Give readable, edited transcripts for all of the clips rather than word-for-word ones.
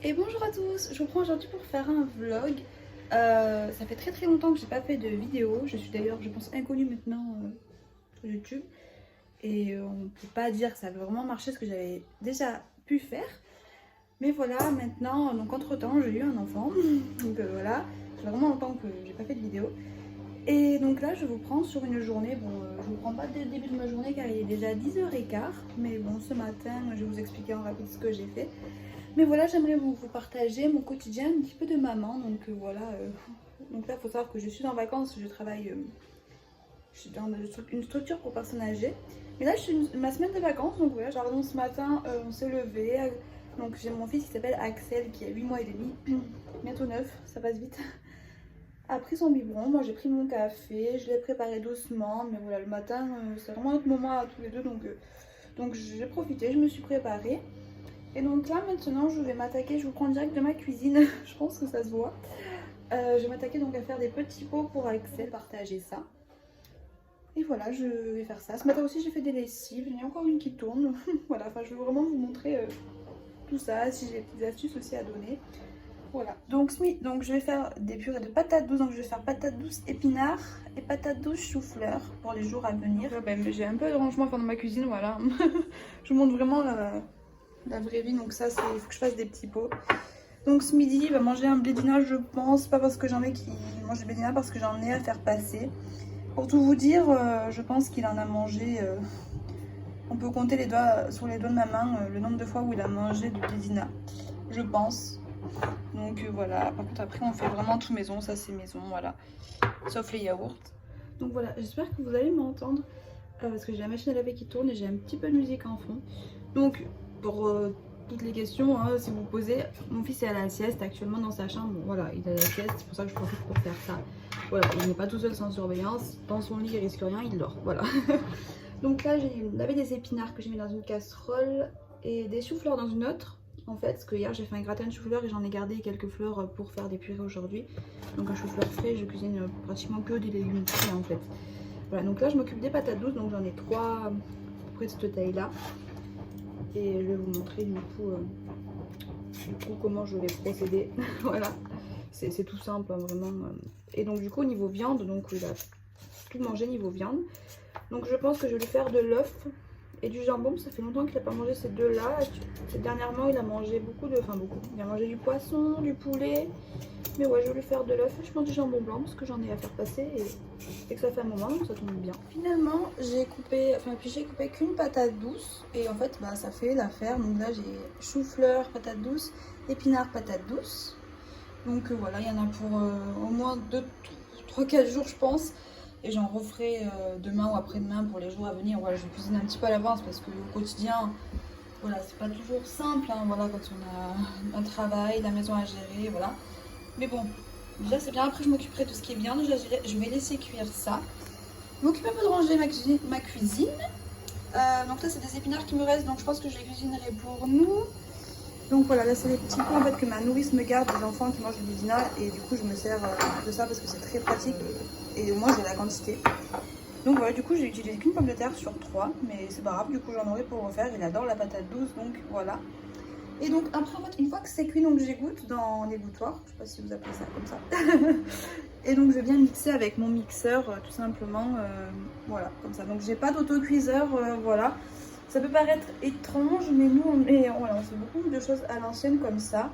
Et bonjour à tous, je vous prends aujourd'hui pour faire un vlog. Ça fait très longtemps que j'ai pas fait de vidéo. Je suis d'ailleurs, je pense, inconnue maintenant sur YouTube. Et on peut pas dire que ça a vraiment marché ce que j'avais déjà pu faire. Mais voilà, maintenant, donc entre temps, j'ai eu un enfant. Donc voilà, ça fait vraiment longtemps que j'ai pas fait de vidéo. Et donc là, je vous prends sur une journée. Bon, je vous prends pas dès le début de ma journée car il est déjà 10h15. Mais bon, ce matin, je vais vous expliquer en rapide ce que j'ai fait. Mais voilà, j'aimerais vous partager mon quotidien, un petit peu de maman. Donc voilà, donc là, il faut savoir que je suis en vacances, je travaille, je suis dans une structure pour personnes âgées. Mais là, je suis ma semaine de vacances, donc voilà, genre ce matin, on s'est levé. Donc j'ai mon fils qui s'appelle Axel, qui a 8 mois et demi, bientôt 9, ça passe vite. A pris son biberon, moi j'ai pris mon café, je l'ai préparé doucement. Mais voilà, le matin, c'est vraiment notre moment à tous les deux, donc j'ai profité, je me suis préparée. Et donc là maintenant je vais m'attaquer, je vous prends direct de ma cuisine, je pense que ça se voit. Je vais m'attaquer donc à faire des petits pots pour Axel, partager ça. Et voilà, je vais faire ça. Ce matin aussi j'ai fait des lessives, il y en a encore une qui tourne. Voilà, enfin je veux vraiment vous montrer tout ça, si j'ai des petites astuces aussi à donner. Voilà, donc je vais faire des purées de patates douces, donc je vais faire patates douces épinards et patates douces chou-fleur pour les jours à venir. Donc là, ben, j'ai un peu de rangement à faire dans ma cuisine, voilà. Je vous montre vraiment la vraie vie, donc ça c'est, il faut que je fasse des petits pots. Donc ce midi il va manger un blédina, je pense, pas parce que j'en ai qui mangent du blédina, parce que j'en ai à faire passer. Pour tout vous dire, je pense qu'il en a mangé, on peut compter les doigts, sur les doigts de ma main le nombre de fois où il a mangé du blédina, je pense. Donc voilà, par contre après on fait vraiment tout maison, ça c'est maison, voilà, sauf les yaourts. Donc voilà, j'espère que vous allez m'entendre, parce que j'ai la machine à laver qui tourne et j'ai un petit peu de musique en fond. Donc pour toutes les questions, hein, si vous posez, mon fils est à la sieste actuellement dans sa chambre. Bon, voilà, il est à la sieste, c'est pour ça que je profite pour faire ça. Voilà, il n'est pas tout seul sans surveillance, dans son lit il risque rien, il dort, voilà. Donc là j'ai lavé des épinards que j'ai mis dans une casserole et des choux-fleurs dans une autre. En fait, parce que hier j'ai fait un gratin de chou-fleur et j'en ai gardé quelques fleurs pour faire des purées aujourd'hui. Donc un chou-fleur frais, je cuisine pratiquement que des légumes frais en fait. Voilà, donc là je m'occupe des patates douces, donc j'en ai 3 à peu près de cette taille là. Et je vais vous montrer du coup comment je vais procéder. Voilà, c'est tout simple hein, vraiment. Et donc du coup au niveau viande, donc il a tout mangé niveau viande. Donc je pense que je vais lui faire de l'œuf et du jambon. Ça fait longtemps qu'il n'a pas mangé ces deux là. Dernièrement il a mangé beaucoup de, enfin beaucoup, il a mangé du poisson, du poulet. Mais ouais, je vais lui faire de l'œuf et je pense du jambon blanc parce que j'en ai à faire passer et que ça fait un moment, donc ça tombe bien. Finalement j'ai coupé, j'ai coupé qu'une patate douce et en fait bah, ça fait l'affaire. Donc là j'ai chou-fleur, patate douce, épinards, patate douce. Donc voilà, il y en a pour au moins 3-4 jours je pense. Et j'en referai demain ou après-demain pour les jours à venir. Voilà, je cuisine un petit peu à l'avance parce que au quotidien, voilà, c'est pas toujours simple. Hein, voilà, quand on a un travail, la maison à gérer, voilà. Mais bon, déjà c'est bien. Après, je m'occuperai de tout ce qui est viande. Je vais laisser cuire ça. Je m'occupe un peu de ranger ma cuisine. Donc là, c'est des épinards qui me restent. Donc je pense que je les cuisinerai pour nous. Donc voilà, là c'est les petits pots en fait que ma nourrice me garde des enfants qui mangent du blédina. Et du coup, je me sers de ça parce que c'est très pratique. Et au moins, j'ai la quantité. Donc voilà, du coup, j'ai utilisé qu'une pomme de terre sur 3. Mais c'est pas grave, du coup, j'en aurai pour refaire. Il adore la patate douce, donc voilà. Et donc après en fait une fois que c'est cuit, donc j'égoutte dans l'égouttoir, je sais pas si vous appelez ça comme ça. Et donc je viens mixer avec mon mixeur tout simplement, voilà comme ça. Donc j'ai pas d'autocuiseur, voilà. Ça peut paraître étrange mais nous voilà, on fait beaucoup de choses à l'ancienne comme ça.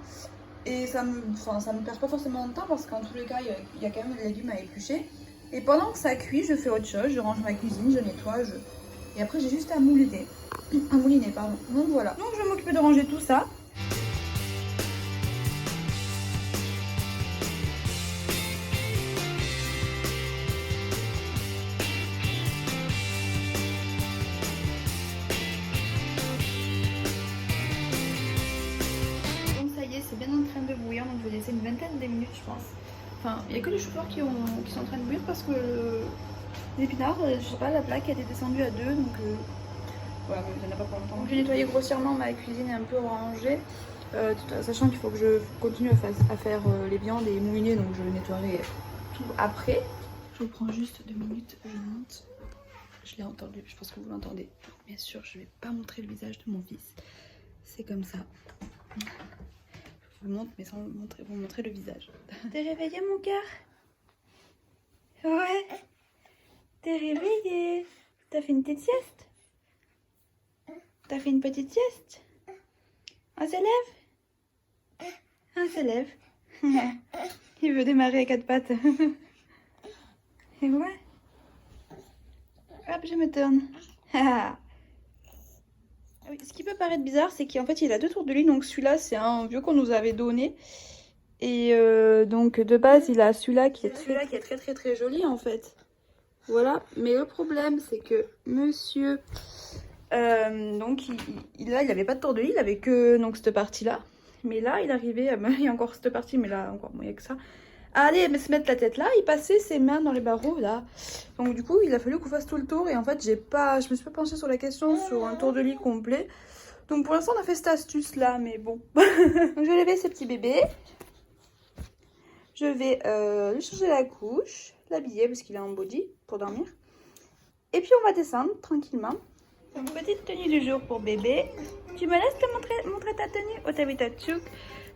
Et ça me perd pas forcément de temps parce qu'en tous les cas il y a quand même des légumes à éplucher. Et pendant que ça cuit, je fais autre chose, je range ma cuisine, je nettoie, et après j'ai juste à mouliner. Pardon. Donc voilà. Donc je vais m'occuper de ranger tout ça. C'est bien en train de bouillir, donc je vais laisser une vingtaine de minutes je pense. Enfin, il n'y a que les choux-fleurs qui sont en train de bouillir parce que l'épinard, je sais pas, la plaque elle est descendue à 2, donc voilà, mais il n'y en a pas pour longtemps. Donc j'ai nettoyé grossièrement ma cuisine, un peu rangée, sachant qu'il faut que je continue à faire les viandes et mouliner, donc je nettoierai tout après. Je vous prends juste 2 minutes, je monte. Je l'ai entendu, je pense que vous l'entendez. Bien sûr, je vais pas montrer le visage de mon fils. C'est comme ça. vous le montre, mais sans vous montrer le visage. T'es réveillé, mon cœur? Ouais. T'es réveillé? T'as fait une petite sieste? T'as fait une petite sieste? On se lève? On se lève. Il veut démarrer à quatre pattes. Et ouais. Hop, je me tourne. Oui, ce qui peut paraître bizarre, c'est qu'en fait il a deux tours de lit. Donc celui-là, c'est un vieux qu'on nous avait donné. Et donc de base, il a celui-là qui est très joli en fait. Voilà. Mais le problème, c'est que monsieur, donc là, il avait pas de tour de lit, il avait que donc cette partie-là. Mais là, il arrivait, il y a encore cette partie, mais là encore moins que ça. Allez, mais se mettre la tête là, il passait ses mains dans les barreaux là. Donc du coup, il a fallu qu'on fasse tout le tour. Et en fait, je me suis pas penchée sur la question sur un tour de lit complet. Donc pour l'instant, on a fait cette astuce là, mais bon. Donc je vais lever ce petit bébé. Je vais lui changer la couche, l'habiller parce qu'il est en body pour dormir. Et puis on va descendre tranquillement. Donc petite tenue du jour pour bébé. Tu me laisses te montrer ta tenue? Oh, t'as vu ta tchouk?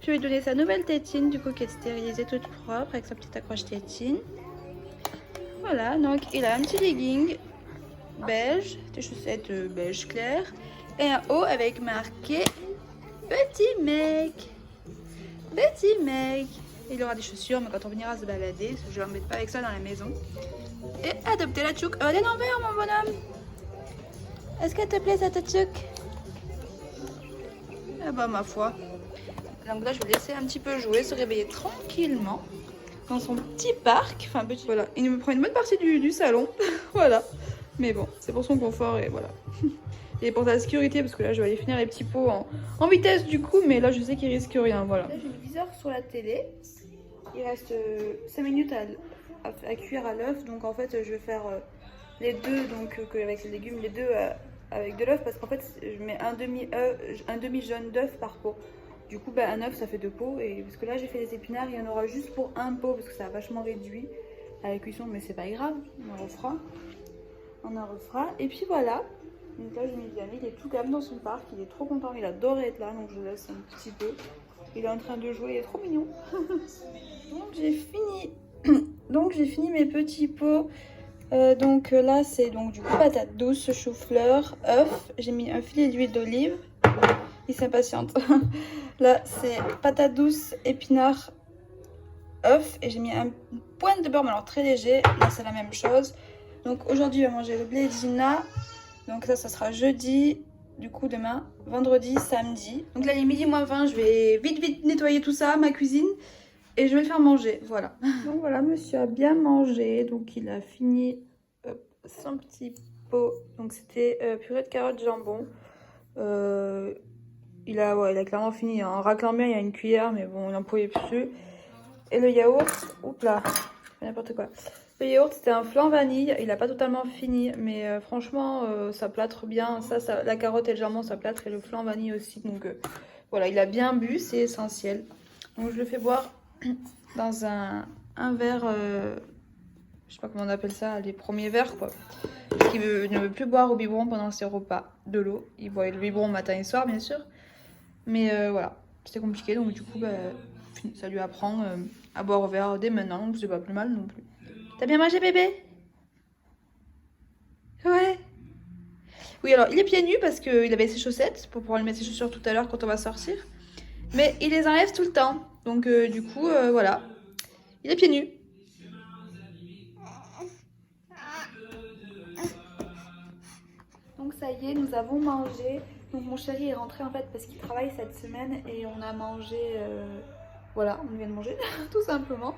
Je vais lui donner sa nouvelle tétine, du coup, qui est stérilisée, toute propre, avec sa petite accroche tétine. Voilà, donc il a un petit legging beige, des chaussettes beige clair, et un haut avec marqué petit mec. Petit mec. Il aura des chaussures, mais quand on viendra se balader, je ne l'embête pas avec ça dans la maison. Et adopter la tchouk. Elle est l'envers, mon bonhomme. Est-ce qu'elle te plaît, cette tchouk? Ah bah, ma foi. Donc là, je vais le laisser un petit peu jouer, se réveiller tranquillement dans son petit parc. Enfin, petit, voilà. Il me prend une bonne partie du salon. Voilà. Mais bon, c'est pour son confort et voilà. Et pour sa sécurité, parce que là, je vais aller finir les petits pots en vitesse du coup. Mais là, je sais qu'il risque rien. Voilà. Là, j'ai le viseur sur la télé. Il reste 5 minutes à cuire à l'œuf. Donc en fait, je vais faire les deux, donc avec les légumes, les deux avec de l'œuf. Parce qu'en fait, je mets un demi jaune d'œuf par pot. Du coup, bah, un œuf, ça fait 2 pots. Et parce que là, j'ai fait les épinards, il y en aura juste pour un pot. Parce que ça a vachement réduit à la cuisson. Mais c'est pas grave, on en refera. On en refera. Et puis voilà. Donc là, je m'y bien mis. Il est tout calme dans son parc. Il est trop content. Il adore être là. Donc je le laisse un petit peu. Il est en train de jouer. Il est trop mignon. Donc j'ai fini. Donc j'ai fini mes petits pots. Donc là, c'est donc du coup patate douce, chou-fleur, œuf. J'ai mis un filet d'huile d'olive. Il s'impatiente. Là, c'est patate douce, épinards, œuf. Et j'ai mis un pointe de beurre, mais alors très léger. Là, c'est la même chose. Donc aujourd'hui, on va manger le blédina. Donc ça sera jeudi. Du coup, demain, vendredi, samedi. Donc là, il est midi moins 20. Je vais vite nettoyer tout ça, ma cuisine. Et je vais le faire manger. Voilà. Donc voilà, monsieur a bien mangé. Donc il a fini son petit pot. Donc c'était purée de carottes jambon. Il a clairement fini en raclant bien, il y a une cuillère, mais bon, il n'en pouvait plus. Et le yaourt, oups là, n'importe quoi. Le yaourt, c'était un flan vanille, il n'a pas totalement fini, mais franchement, ça plâtre bien. Ça, la carotte et le jambon, ça plâtre, et le flan vanille aussi. Donc voilà, il a bien bu, c'est essentiel. Donc je le fais boire dans un verre, je sais pas comment on appelle ça, les premiers verres quoi. Parce qu'il ne veut plus boire au biberon pendant ses repas, de l'eau. Il boit le biberon matin et soir, bien sûr. Mais voilà, c'était compliqué, donc du coup, bah, ça lui apprend à boire au verre dès maintenant, donc c'est pas plus mal non plus. T'as bien mangé, bébé? Ouais. Oui, alors, il est pieds nus parce qu'il avait ses chaussettes, pour pouvoir lui mettre ses chaussures tout à l'heure quand on va sortir. Mais il les enlève tout le temps, donc du coup, voilà. Il est pieds nus. Donc ça y est, nous avons mangé. Donc mon chéri est rentré en fait parce qu'il travaille cette semaine et on a mangé, voilà, on vient de manger tout simplement.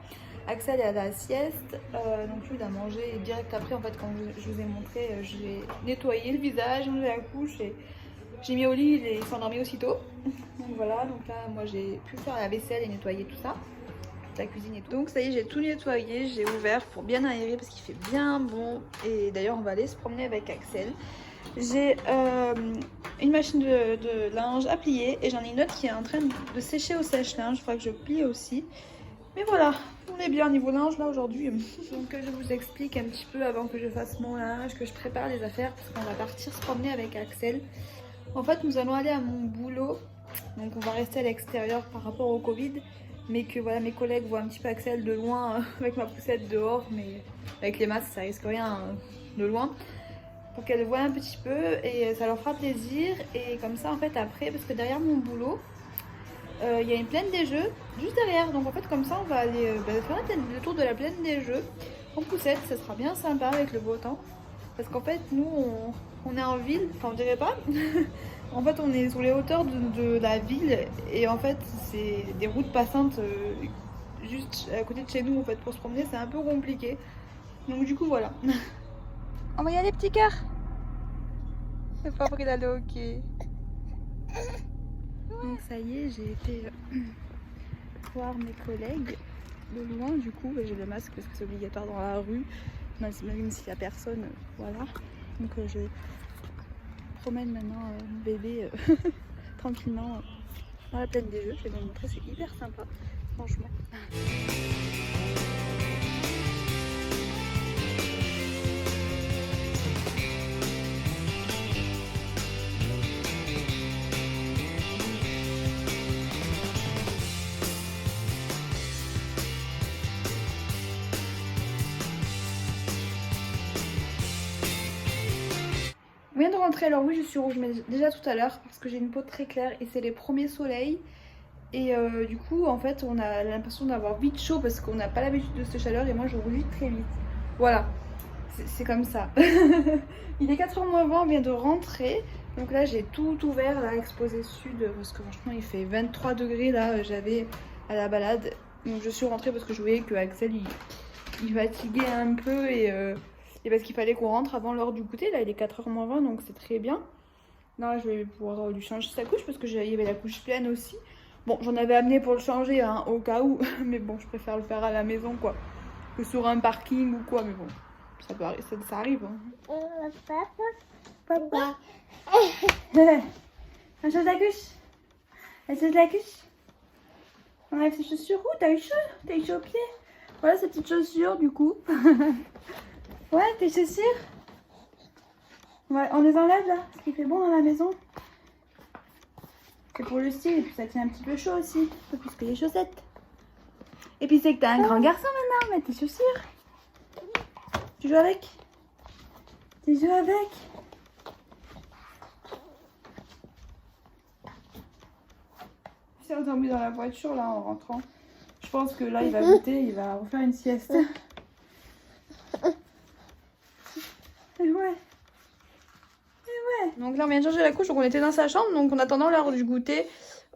Axel est à la sieste, donc lui il a mangé et direct après en fait quand je vous ai montré, j'ai nettoyé le visage, changé la couche et j'ai mis au lit et il s'est endormi aussitôt. Donc voilà, donc là moi j'ai pu faire la vaisselle et nettoyer tout ça, toute la cuisine et tout. Donc ça y est, j'ai tout nettoyé, j'ai ouvert pour bien aérer parce qu'il fait bien bon et d'ailleurs on va aller se promener avec Axel. J'ai une machine de linge à plier et j'en ai une autre qui est en train de sécher au sèche-linge. Il faudra que je plie aussi. Mais voilà, on est bien niveau linge là aujourd'hui. Donc je vous explique un petit peu avant que je fasse mon linge, que je prépare les affaires parce qu'on va partir se promener avec Axel. En fait, nous allons aller à mon boulot Donc on va rester à l'extérieur par rapport au Covid. Mais que voilà, mes collègues voient un petit peu Axel de loin avec ma poussette dehors. Mais avec les masques, ça risque rien de loin. Pour qu'elles voient un petit peu et ça leur fera plaisir. Et comme ça, en fait, après, parce que derrière mon boulot, il y a une plaine des jeux juste derrière. Donc en fait, comme ça, on va aller faire le tour de la plaine des jeux en poussette. Ça sera bien sympa avec le beau temps. Parce qu'en fait, nous, on est en ville, enfin, on dirait pas. En fait, on est sur les hauteurs de la ville. Et en fait, c'est des routes passantes juste à côté de chez nous. En fait, pour se promener, c'est un peu compliqué. Donc du coup, voilà. On va y aller, petit cœur. C'est pas pris d'aller au quai. Donc ça y est, j'ai été voir mes collègues de loin. Du coup, j'ai le masque parce que c'est obligatoire dans la rue, même s'il n'y a personne. Voilà. Donc je promène maintenant mon bébé tranquillement dans la plaine des jeux. Je vais vous montrer, c'est hyper sympa, franchement. On vient de rentrer, alors oui je suis rouge mais déjà tout à l'heure parce que j'ai une peau très claire et c'est les premiers soleils. Et du coup en fait on a l'impression d'avoir vite chaud parce qu'on n'a pas l'habitude de cette chaleur et moi je rougis très vite. Voilà, c'est comme ça. Il est 4h moins 20, on vient de rentrer. Donc là j'ai tout ouvert là, exposé sud parce que franchement il fait 23 degrés là, j'avais à la balade. Donc je suis rentrée parce que je voyais que Axel il fatiguait un peu et parce qu'il fallait qu'on rentre avant l'heure du goûter. Là il est 4h moins 20 donc c'est très bien. Là je vais pouvoir lui changer sa couche parce que il y avait la couche pleine aussi. Bon j'en avais amené pour le changer hein, au cas où. Mais bon je préfère le faire à la maison quoi. Que sur un parking ou quoi. Mais bon ça peut arriver, ça arrive. Hein. Papa. On change la couche. Elle change la couche. On enlève ses chaussures. Ouh t'as eu chaud. T'as eu chaud aux pieds. Voilà ces petites chaussures du coup. Ouais, tes chaussures. Ouais, on les enlève là, parce qu'il fait bon dans la maison. C'est pour le style, et puis ça tient un petit peu chaud aussi, un peu plus que les chaussettes. Et puis c'est que t'as un grand garçon maintenant, mets tes chaussures. Tu joues avec? Tu joues avec? Il s'est endormi dans la voiture là en rentrant. Je pense que là il va goûter, il va refaire une sieste. Et ouais. Donc là on vient de changer la couche, donc on était dans sa chambre, donc en attendant l'heure du goûter,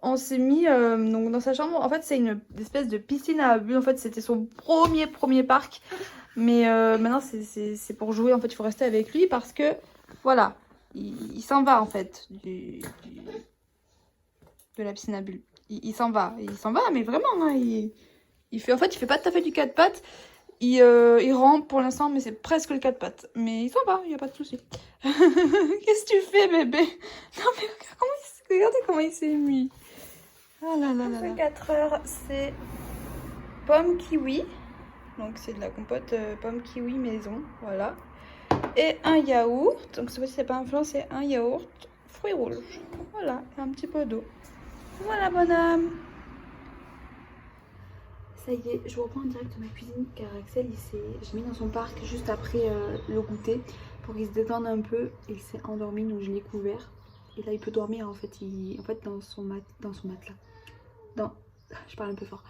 on s'est mis donc dans sa chambre. En fait c'est une espèce de piscine à bulles, en fait c'était son premier parc. Mais maintenant c'est pour jouer, en fait il faut rester avec lui parce que voilà, il s'en va en fait de la piscine à bulles. Il s'en va, mais vraiment hein, il fait pas tout à fait du 4 pattes. Il rampe pour l'instant, mais c'est presque le 4 pattes. Mais il s'en va, il n'y a pas de souci. Qu'est-ce que tu fais, bébé? Non, mais regardez comment il s'est mis. Ah là là là là. 4 heures, c'est pomme kiwi. Donc, c'est de la compote pomme kiwi maison. Voilà. Et un yaourt. Donc, cette fois-ci, c'est pas un flan, c'est un yaourt fruits rouges. Voilà, et un petit peu d'eau. Voilà, bonhomme. Ça y est, je reprends en direct de ma cuisine car Axel, j'ai mis dans son parc juste après le goûter pour qu'il se détende un peu. Il s'est endormi donc je l'ai couvert. Et là il peut dormir en fait, dans son matelas. Je parle un peu fort.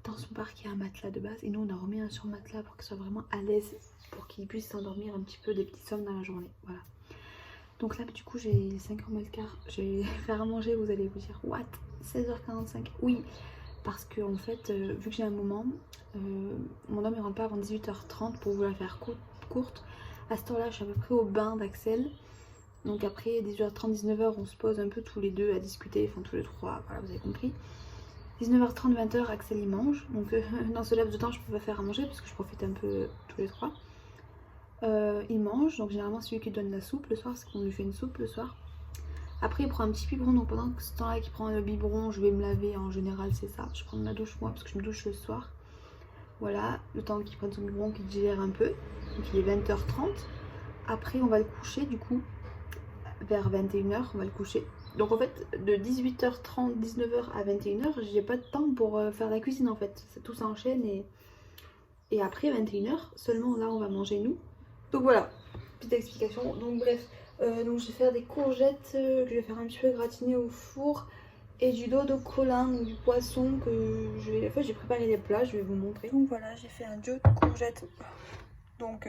Dans son parc il y a un matelas de base et nous on a remis un sur matelas pour qu'il soit vraiment à l'aise, pour qu'il puisse s'endormir un petit peu des petits sommes dans la journée. Voilà. Donc là du coup j'ai 5h moins le quart, je vais faire à manger, vous allez vous dire what, 16h45, oui. Parce que en fait, vu que j'ai un moment, mon homme il rentre pas avant 18h30 pour vous la faire courte. À cette heure-là, je suis à peu près au bain d'Axel. Donc après 18h30, 19h, on se pose un peu tous les deux à discuter, enfin tous les trois, voilà, vous avez compris. 19h30, 20h, Axel il mange. Donc dans ce laps de temps, je peux pas faire à manger parce que je profite un peu tous les trois. Il mange, donc généralement c'est lui qui donne la soupe le soir, parce qu'on lui fait une soupe le soir. Après il prend un petit biberon, donc pendant ce temps là qu'il prend le biberon je vais me laver, en général c'est ça. Je prends ma douche moi parce que je me douche le soir. Voilà, le temps qu'il prenne son biberon, qu'il digère un peu. Donc il est 20h30. Après on va le coucher du coup vers 21h, on va le coucher. Donc en fait, de 18h30, 19h à 21h, j'ai pas de temps pour faire la cuisine en fait. Tout s'enchaîne et après 21h, seulement là on va manger nous. Donc voilà, petite explication. Donc bref, donc je vais faire des courgettes que je vais faire un petit peu gratiner au four. Et du dos de colin, donc du poisson que je vais... En fait j'ai préparé les plats, je vais vous montrer. Donc voilà, j'ai fait un dos de courgettes. Donc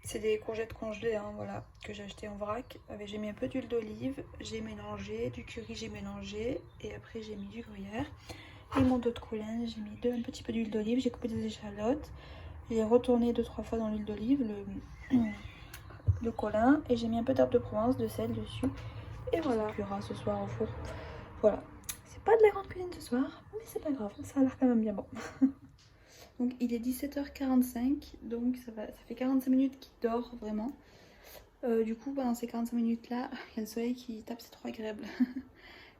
c'est des courgettes congelées, hein, voilà, que j'ai acheté en vrac. J'ai mis un peu d'huile d'olive, j'ai mélangé, du curry j'ai mélangé, et après j'ai mis du gruyère. Et mon dos de colin, j'ai mis un petit peu d'huile d'olive, j'ai coupé des échalotes, j'ai retourné 2-3 fois dans l'huile d'olive le colin, et j'ai mis un peu d'herbe de Provence, de sel dessus. Et voilà, on cuira ce soir au four. Voilà, c'est pas de la grande cuisine ce soir, mais c'est pas grave, ça a l'air quand même bien bon. Donc il est 17h45, donc ça fait 45 minutes qu'il dort vraiment. Du coup pendant ces 45 minutes là, il y a le soleil qui tape, c'est trop agréable.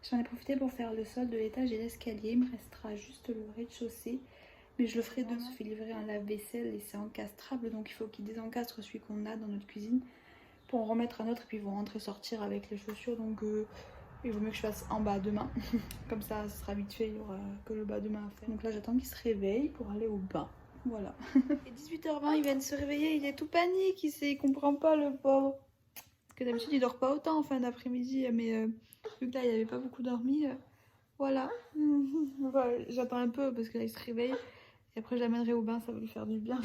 J'en ai profité pour faire le sol de l'étage et l'escalier, il me restera juste le rez-de-chaussée. Mais je le ferai demain, je fais livrer un lave-vaisselle et c'est encastrable, donc il faut qu'il désencastre celui qu'on a dans notre cuisine pour en remettre un autre et puis ils vont rentrer sortir avec les chaussures. Donc il vaut mieux que je fasse en bas demain. Comme ça, ce sera vite fait, il n'y aura que le bas demain à faire. Donc là, j'attends qu'il se réveille pour aller au bain. Voilà. Et 18h20, il vient de se réveiller, il est tout panique, il comprend pas le pauvre. Parce que d'habitude, il dort pas autant en fin d'après-midi, mais vu que là, il avait pas beaucoup dormi, voilà. Voilà, j'attends un peu parce que là, il se réveille. Et après, je l'amènerai au bain, ça va lui faire du bien.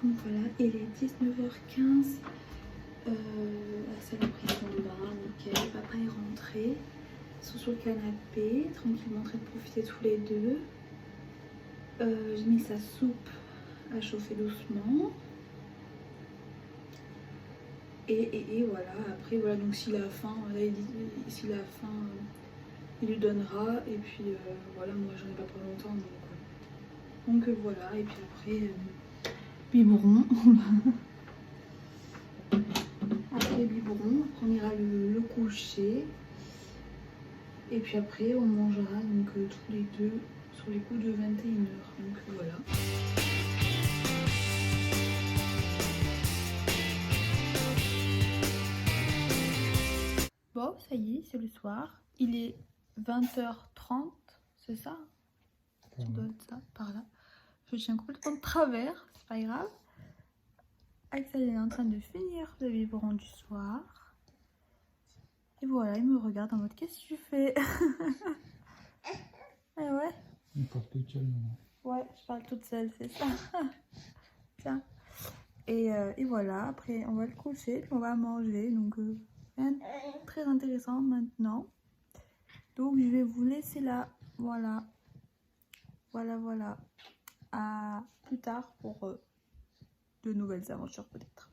Donc voilà, il est 19h15. La salle a pris son bain, nickel. Papa est rentré. Ils sont sur le canapé, tranquillement en train de profiter tous les deux. J'ai mis sa soupe à chauffer doucement. Et voilà, après voilà, donc s'il a faim, là il dit s'il a faim, il lui donnera. Et puis voilà, moi j'en ai pas pour longtemps donc voilà, et puis après biberon. Après biberon, on ira le coucher. Et puis après on mangera donc tous les deux sur les coups de 21h. Donc voilà. Bon, ça y est, c'est le soir. Il est 20h30, c'est ça? Ça doit être ça, par là. Je tiens complètement de travers, c'est pas grave. Axel est en train de finir le biberon du soir. Et voilà, il me regarde en mode qu'est-ce que tu fais? Eh ouais. Il parle toute seule maintenant. Ouais, je parle toute seule, c'est ça. Tiens. Et voilà, après on va le coucher, puis on va manger. Donc rien de très intéressant maintenant. Donc je vais vous laisser là. Voilà. Voilà. À plus tard pour de nouvelles aventures peut-être.